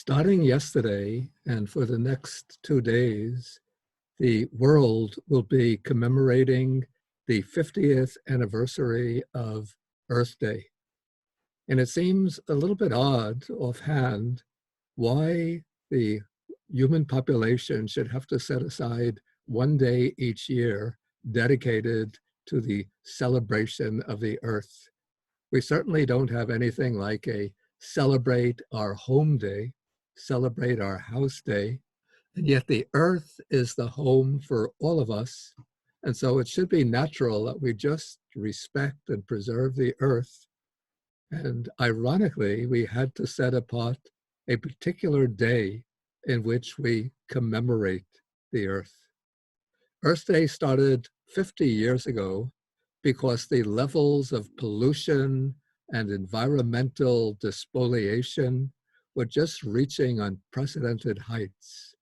Starting yesterday and for the next 2 days, the world will be commemorating the 50th anniversary of Earth Day. And it seems a little bit odd offhand why the human population should have to set aside one day each year dedicated to the celebration of the Earth. We certainly don't have anything like a celebrate our home day, celebrate our house day, and yet the Earth is the home for all of us. And so it should be natural that we just respect and preserve the Earth. And ironically, we had to set apart a particular day in which we commemorate the Earth. Earth Day started 50 years ago because the levels of pollution and environmental despoliation were just reaching unprecedented heights.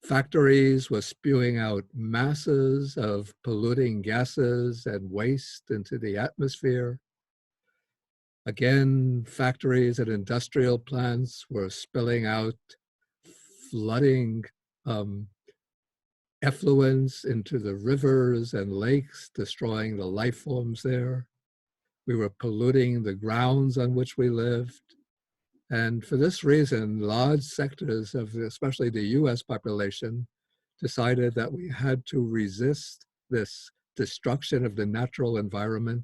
Factories were spewing out masses of polluting gases and waste into the atmosphere. Again, factories and industrial plants were spilling out, flooding effluents into the rivers and lakes, destroying the life forms there. We were polluting the grounds on which we lived. And for this reason, large sectors of especially the US population decided that we had to resist this destruction of the natural environment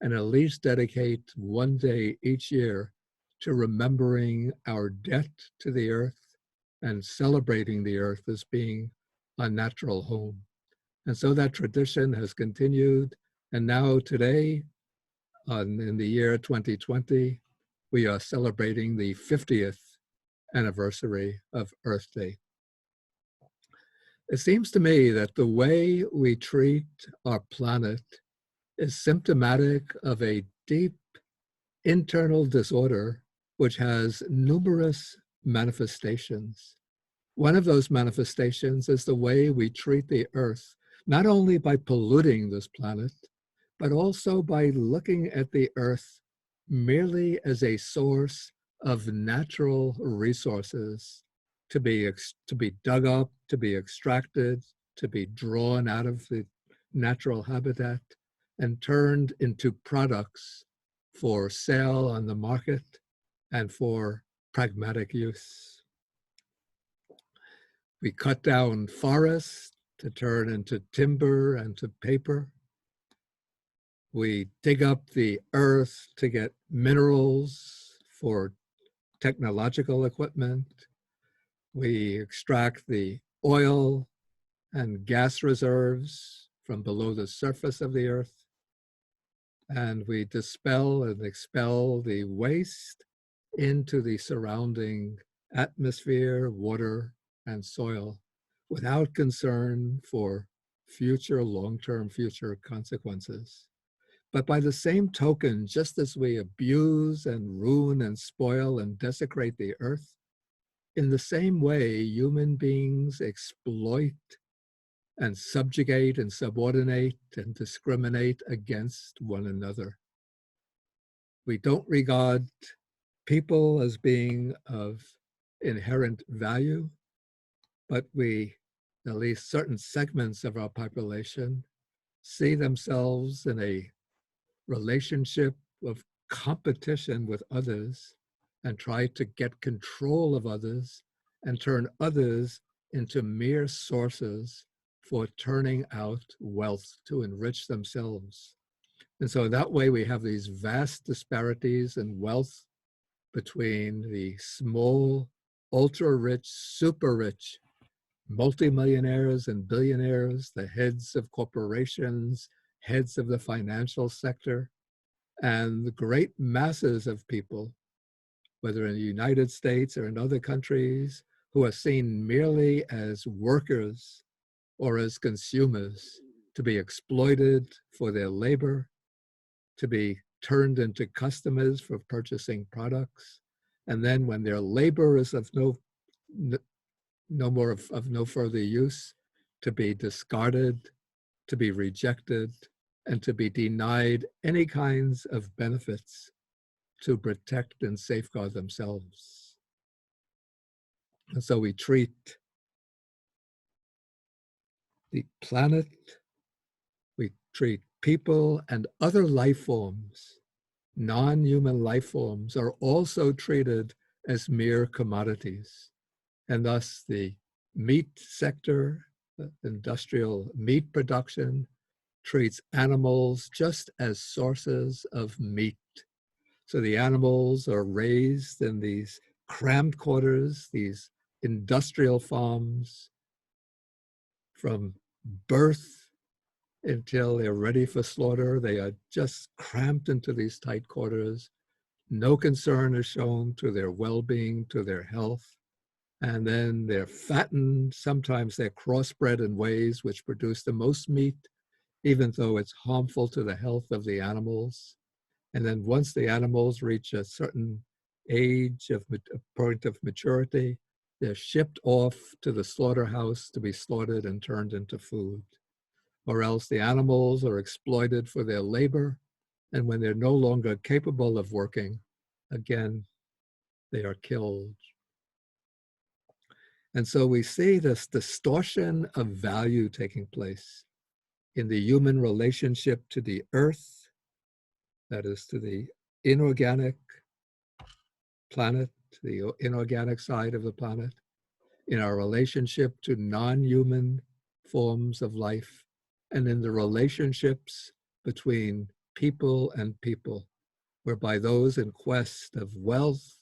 and at least dedicate one day each year to remembering our debt to the earth and celebrating the earth as being a natural home. And so that tradition has continued. And now today, in the year 2020, we are celebrating the 50th anniversary of Earth Day. It seems to me that the way we treat our planet is symptomatic of a deep internal disorder which has numerous manifestations. One of those manifestations is the way we treat the earth, not only by polluting this planet, but also by looking at the earth merely as a source of natural resources to be dug up, to be extracted, to be drawn out of the natural habitat and turned into products for sale on the market and for pragmatic use. We cut down forests to turn into timber and to paper. We dig up the earth to get minerals for technological equipment. We extract the oil and gas reserves from below the surface of the earth. And we dispel and expel the waste into the surrounding atmosphere, water, and soil without concern for long-term future consequences. But by the same token, just as we abuse and ruin and spoil and desecrate the earth, in the same way, human beings exploit and subjugate and subordinate and discriminate against one another. We don't regard people as being of inherent value, but we, at least certain segments of our population, see themselves in a relationship of competition with others and try to get control of others and turn others into mere sources for turning out wealth to enrich themselves. And so that way we have these vast disparities in wealth between the small, ultra-rich, super-rich, multimillionaires and billionaires, the heads of corporations, heads of the financial sector, and the great masses of people, whether in the United States or in other countries, who are seen merely as workers or as consumers, to be exploited for their labor, to be turned into customers for purchasing products. And then when their labor is of no further use, to be discarded, to be rejected, and to be denied any kinds of benefits to protect and safeguard themselves. And so we treat the planet, we treat people and other life forms, non-human life forms, are also treated as mere commodities. And thus the meat sector, industrial meat production, treats animals just as sources of meat. So the animals are raised in these cramped quarters, these industrial farms, from birth until they're ready for slaughter. They are just cramped into these tight quarters. No concern is shown to their well-being, to their health. And then they're fattened. Sometimes they're crossbred in ways which produce the most meat, even though it's harmful to the health of the animals. And then once the animals reach a certain age of a point of maturity, they're shipped off to the slaughterhouse to be slaughtered and turned into food. Or else the animals are exploited for their labor, and when they're no longer capable of working, again, they are killed. And so we see this distortion of value taking place in the human relationship to the earth, that is to the inorganic planet, the inorganic side of the planet, in our relationship to non-human forms of life, and in the relationships between people and people, whereby those in quest of wealth,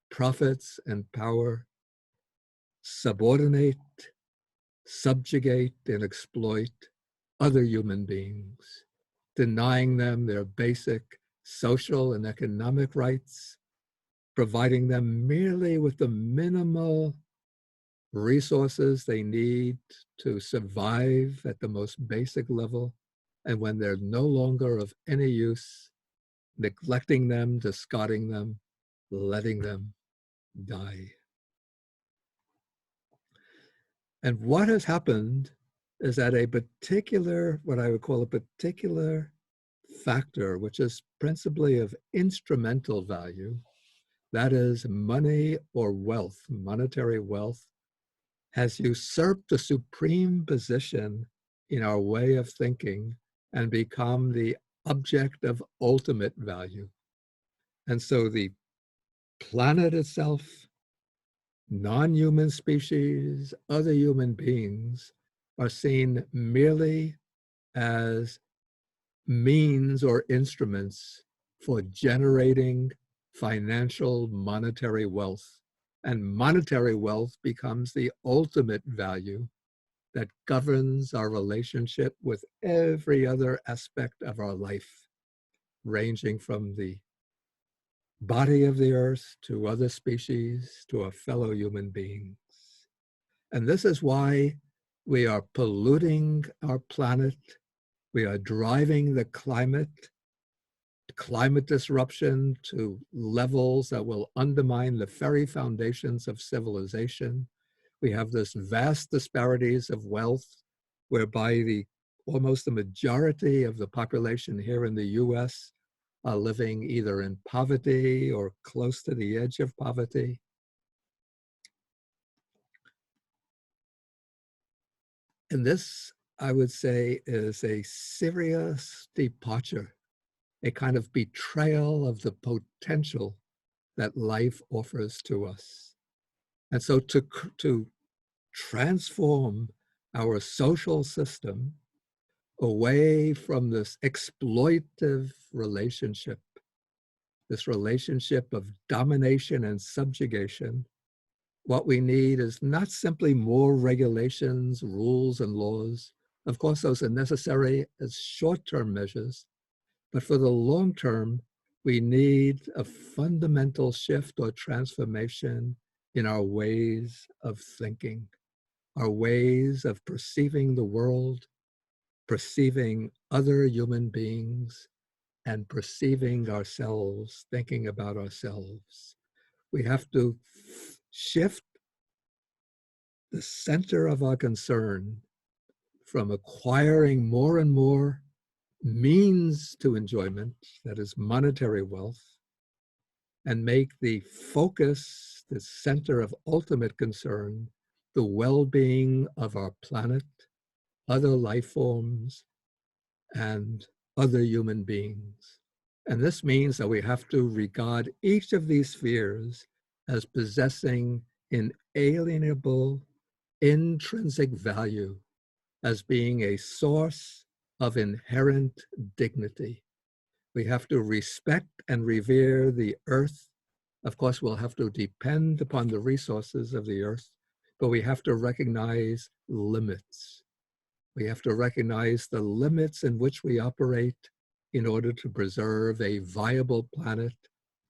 profits, and power subordinate, subjugate, and exploit other human beings, denying them their basic social and economic rights, providing them merely with the minimal resources they need to survive at the most basic level. And when they're no longer of any use, neglecting them, discarding them, letting them die. And what has happened is that a particular, what I would call a particular factor, which is principally of instrumental value, that is money or wealth, monetary wealth, has usurped the supreme position in our way of thinking and become the object of ultimate value. And so the planet itself, non-human species, other human beings are seen merely as means or instruments for generating financial monetary wealth. And monetary wealth becomes the ultimate value that governs our relationship with every other aspect of our life, ranging from the body of the earth to other species to our fellow human beings. And this is why we are polluting our planet. We are driving the climate disruption to levels that will undermine the very foundations of civilization. We have this vast disparities of wealth, whereby almost the majority of the population here in the US are living either in poverty or close to the edge of poverty. And this, I would say, is a serious departure, a kind of betrayal of the potential that life offers to us. And so to transform our social system away from this exploitive relationship, this relationship of domination and subjugation, what we need is not simply more regulations, rules, and laws. Of course, those are necessary as short-term measures, but for the long term, we need a fundamental shift or transformation in our ways of thinking, our ways of perceiving the world, perceiving other human beings, and perceiving ourselves, thinking about ourselves. We have to shift the center of our concern from acquiring more and more means to enjoyment, that is monetary wealth, and make the focus, the center of ultimate concern, the well-being of our planet, other life forms, and other human beings. And this means that we have to regard each of these spheres as possessing inalienable, intrinsic value, as being a source of inherent dignity. We have to respect and revere the earth. Of course, we'll have to depend upon the resources of the earth, but we have to recognize limits. We have to recognize the limits in which we operate in order to preserve a viable planet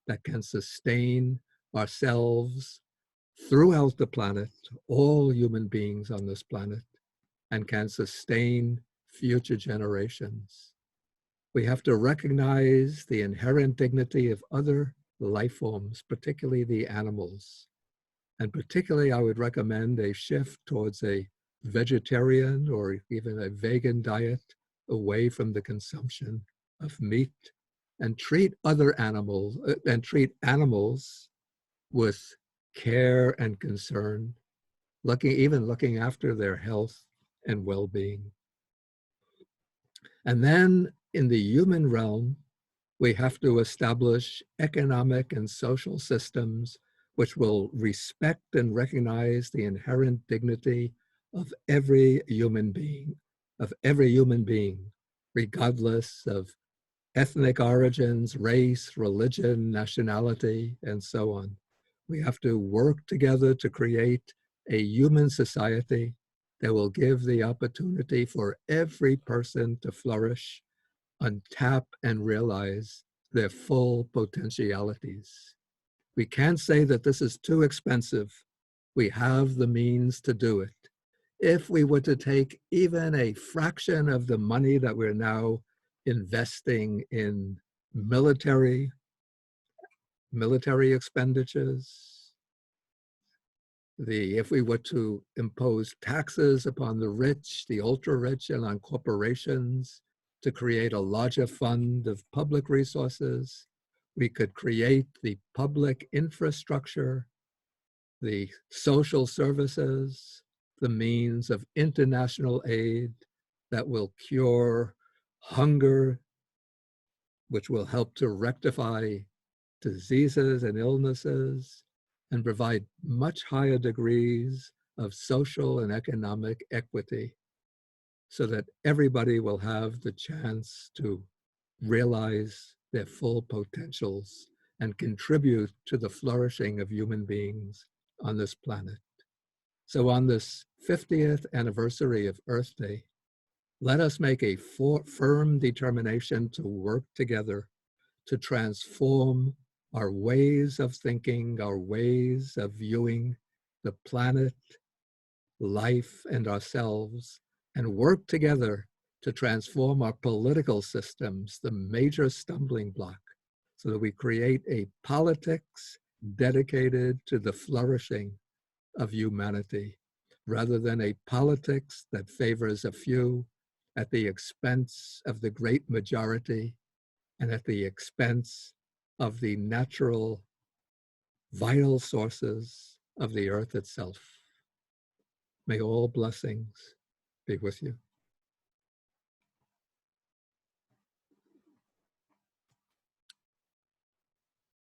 that can sustain ourselves throughout the planet, all human beings on this planet, and can sustain future generations. We have to recognize the inherent dignity of other life forms, particularly the animals. And particularly, I would recommend a shift towards a vegetarian or even a vegan diet away from the consumption of meat, and treat animals with care and concern, even looking after their health and well-being. And then in the human realm, we have to establish economic and social systems which will respect and recognize the inherent dignity of every human being, regardless of ethnic origins, race, religion, nationality, and so on. We have to work together to create a human society that will give the opportunity for every person to flourish, untap, and realize their full potentialities. We can't say that this is too expensive. We have the means to do it. If we were to take even a fraction of the money that we're now investing in military expenditures, if we were to impose taxes upon the rich, the ultra-rich, and on corporations to create a larger fund of public resources, we could create the public infrastructure, the social services, the means of international aid that will cure hunger, which will help to rectify diseases and illnesses, and provide much higher degrees of social and economic equity so that everybody will have the chance to realize their full potentials and contribute to the flourishing of human beings on this planet. So on this 50th anniversary of Earth Day, let us make a firm determination to work together to transform our ways of thinking, our ways of viewing the planet, life, and ourselves, and work together to transform our political systems, the major stumbling block, so that we create a politics dedicated to the flourishing of humanity, rather than a politics that favors a few at the expense of the great majority and at the expense of the natural, vital sources of the earth itself. May all blessings be with you.